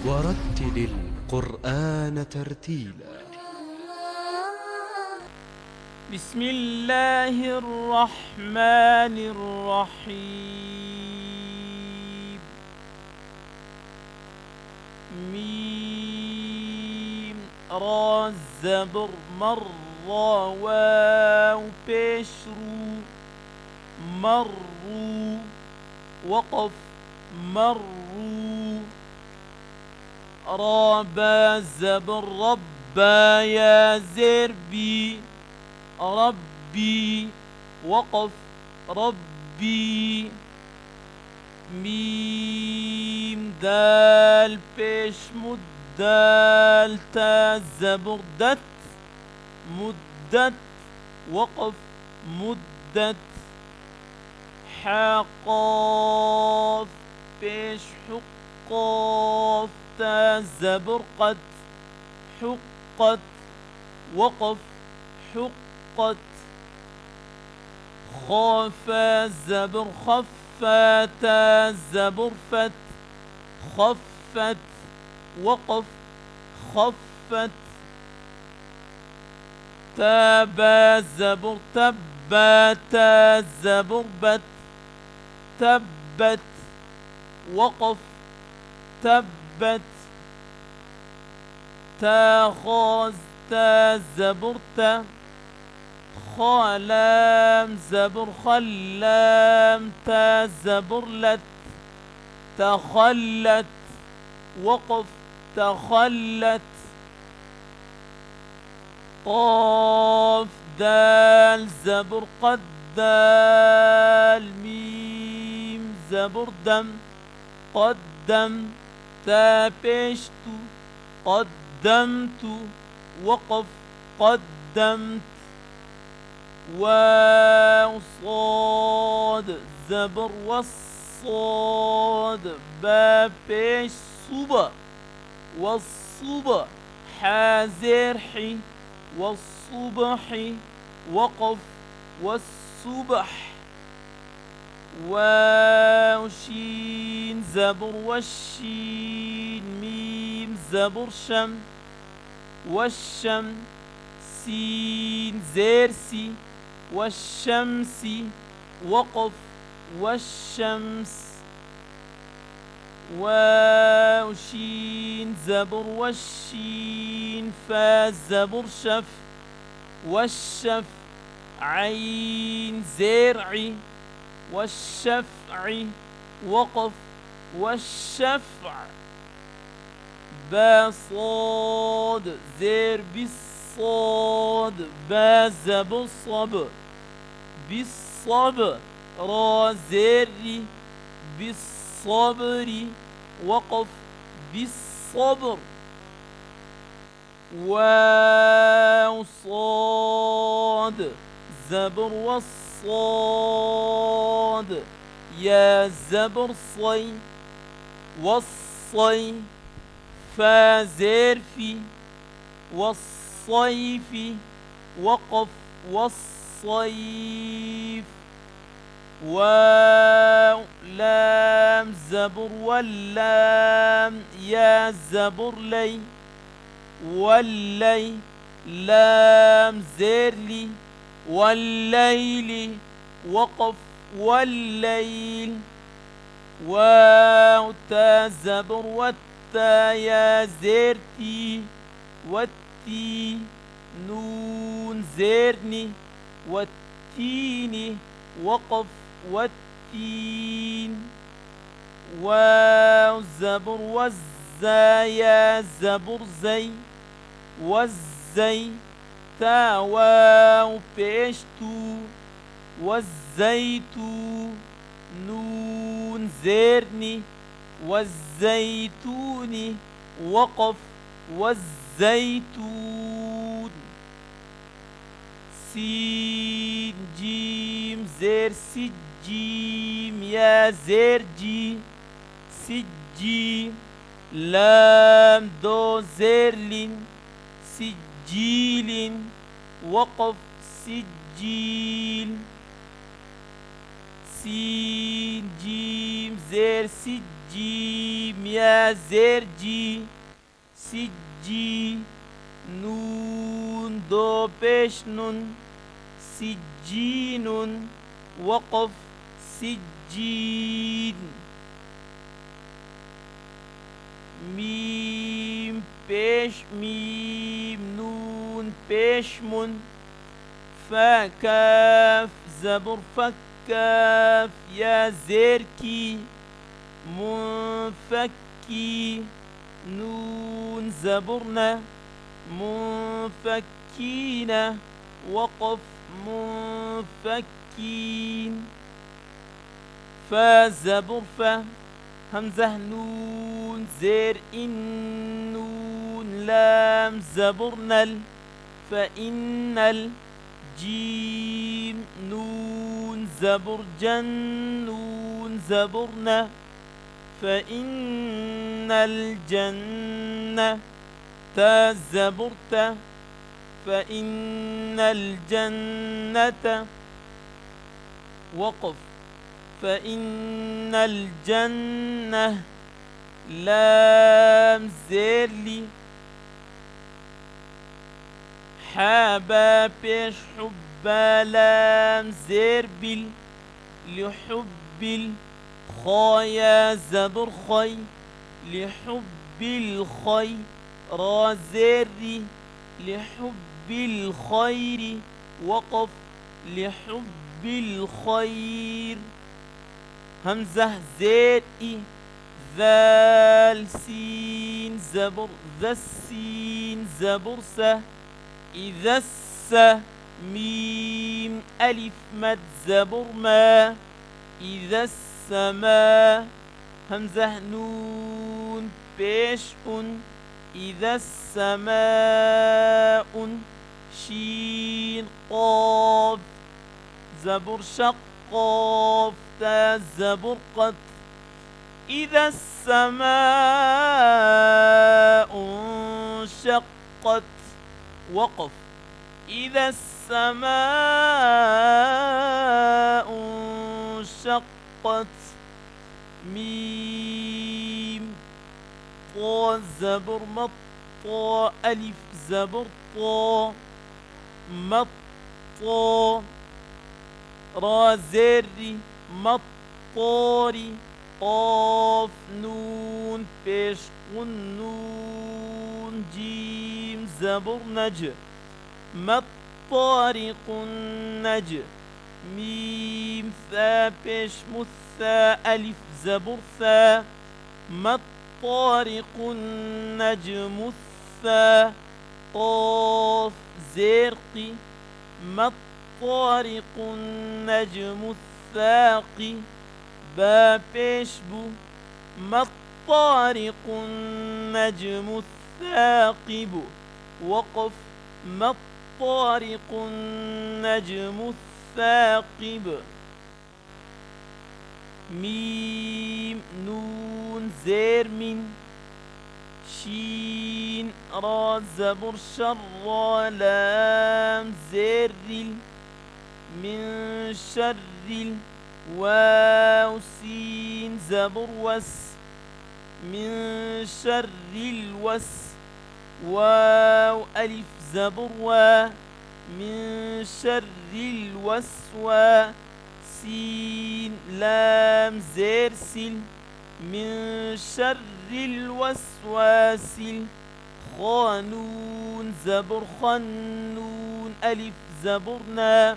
ورتل القرآن ترتيلا. بسم الله الرحمن الرحيم. ميم را زبر مر واو بشرو مروا وقف مروا. رابا زبر ربا يا زربي ربي وقف ربي. ميم دال بيش مدال تا زبر دت مدت وقف مدت. حقاف بيش حقاف تا زبر قد حقت وقف حقت. خافا زبر خفا تا زبر فت خفت وقف خفت. تابا زبر تبا تا زبر بت تبت وقف تبت. تاخاز تا زبر تا خالام زبر خلام تا زبر لت تخلت وقف تخلت. قاف دال زبر قد دال ميم زبر دم قدم تا بيشتو قدمت وقف قدمت. واو صاد زبر والصاد با بيش صبا والصبا حازرحي والصبح وقف والصبح. واو شين زبر والشين ميم زبر شم والشم. سين زيرسي والشمس وقف والشمس. واو شين زبر والشين فا زبر شف والشف. عين زرعي والشفع وقف والشفع. با صاد زر بالصاد با زبر صب بالصب. را زري بالصبر وقف بالصبر. واو صاد زبر والصاد يا زبر صي والصي. فا زرفي والصيف وقف والصيف. واو لام زبر واللام يا زبر لي واللي. لام زرلي والليل وقف والليل. واو تا زبر والتا يا زرتي والتي. نون زرني والتين وقف والتين. واو زبر والزا يا زبر زي والزي. تا واو بيشتو والزيتو. نون زرني والزيتون وقف والزيتون. سين جيم زر سجيم يا زرجي سجي. لام دو زرلين سجيل وقف سجيل. سين جيم زير سجيم يا زرجي سجي نون دو بيش نون سجين وقف سجين ميم بيش ميم نون بيشمن فا كاف زبر فكاف يا زيركي منفكي نون زبرنا منفكين وقف منفكين فا زبر فا همزة نون زير إن نون لام زبرنا فإن الجيم نون زبر جن نون زبرنا فإن الجنة تا زبرت فإن الجنة وقف فإن الجنة لام زيرلي حابا بيش حبا لام زيربل لحب الخايا زبر خي لحب الخي رازري لحب الخير وقف لحب الخير همزة زيري ذال سين زبر ذا السين زبر سه إذا الس ميم ألف مد زبر ما إذا السماء همزة نون بيش إذا السماء شين قاف زبر شق قاف تا زبر قط إذا السماء انشقت وقف إذا السماء انشقت ميم طا زبر مط طا ألف زبر طا مط طا را زري مطاري قاف نون بيش نون جيم زبر نج مطارق نج ميم ثا بيش مثا ألف زبر ثا مطارق نجم الثا قاف زرقي مطارق نجم الثاقي با بيش بو مطارق نجم الثاقب وقف مطارق نجم الثاقب ميم نون زير من شين را زبر شر لام زر من شر واو سين زبر وس من شر الوس واو ألف زبر و من شر الوسوى سين لام زير سل من شر الوسواس خانون زبر خنون ألف زبرنا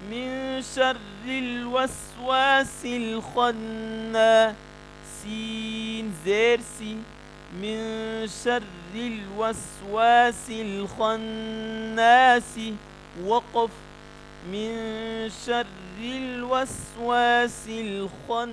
من شر الوسواس الخناس سين زير سي من شر الوسواس الخناس وقف من شر الوسواس الخناس